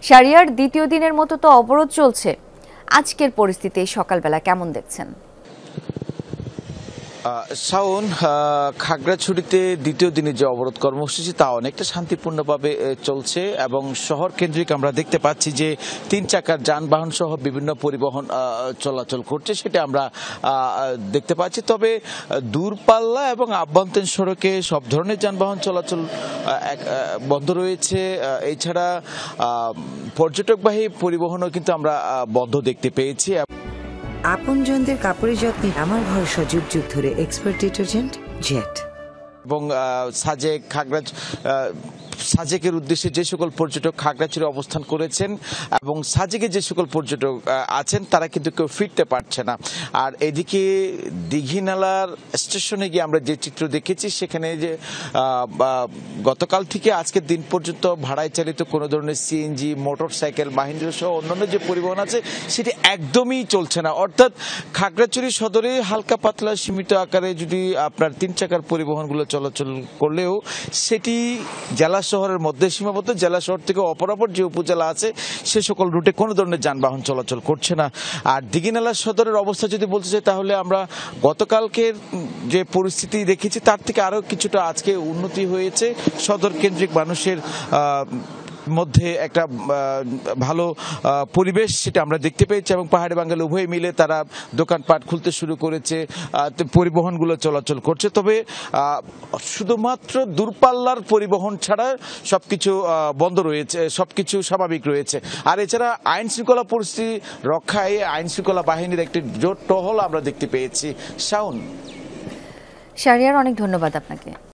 শারিয়ার দ্বিতীয় দিনের মতো তো অবরোধ চলছে। আজকের পরিস্থিতি সকালবেলা কেমন দেখছেন? শাওন, খাগড়াছড়িতে দ্বিতীয় দিনে যে অবরোধ কর্মসূচি তা অনেকটা শান্তিপূর্ণভাবে চলছে এবং শহর কেন্দ্রিক আমরা দেখতে পাচ্ছি যে 3 চাকার যানবাহন সহ বিভিন্ন পরিবহন চলাচল করছে, সেটা আমরা দেখতে পাচ্ছি। তবে দূরপাল্লা এবং আভ্যন্তরীণ সড়কে সব ধরনের যানবাহন চলাচল বন্ধ রয়েছে। এছাড়া পর্যটকবাহী পরিবহনও কিন্তু আমরা বন্ধ দেখতে পেয়েছি। আপনজনদের কাপড়ের যত্নে আমার ভরসা যুগ যুগ ধরে এক্সপার্ট ডিটারজেন্ট জেট। এবং সাজেকের উদ্দেশ্যে যে সকল পর্যটক খাগড়াছড়ি অবস্থান করেছেন এবং সাজেকে যে সকল পর্যটক আছেন তারা কিন্তু কেউ ফিরতে পারছে না। আর এদিকে দীঘিনালার স্টেশনে গিয়ে আমরা যে চিত্র দেখেছি, সেখানে যে গতকাল থেকে আজকের দিন পর্যন্ত ভাড়ায় চালিত কোনো ধরনের সিএনজি, মোটরসাইকেল, মাহিন্দ্রা সহ অন্যান্য যে পরিবহন আছে সেটি একদমই চলছে না। অর্থাৎ খাগড়াছড়ি সদরে হালকা পাতলা সীমিত আকারে যদি আপনার 3 চাকার পরিবহনগুলো চলাচল করলেও সেটি জেলা শহরের মধ্যে সীমাবদ্ধ। জেলা শহর থেকে অপরাপর যে উপজেলা আছে সে সকল রুটে কোনো ধরনের যানবাহন চলাচল করছে না। আর দীঘিনালা সদরের অবস্থা যদি বলতে চাই, তাহলে আমরা গতকালকের যে পরিস্থিতি দেখেছি তার থেকে আরো কিছুটা আজকে উন্নতি হয়েছে। সদর কেন্দ্রিক মানুষের মধ্যে একটা ভালো পরিবেশ সেটা আমরা দেখতে পেয়েছি এবং পাহাড়ি বাঙ্গাল উভয় মিলে তারা দোকানপাট খুলতে শুরু করেছে, পরিবহনগুলো চলাচল করছে। তবে শুধুমাত্র দূরপাল্লার পরিবহন ছাড়া সবকিছু বন্ধ রয়েছে, সবকিছু স্বাভাবিক রয়েছে। আর এছাড়া আইন শৃঙ্খলা পরিস্থিতি রক্ষায় আইন শৃঙ্খলা বাহিনীর একটি জোর টহল আমরা দেখতে পেয়েছি। শাওন, শারিয়ার, অনেক ধন্যবাদ আপনাকে।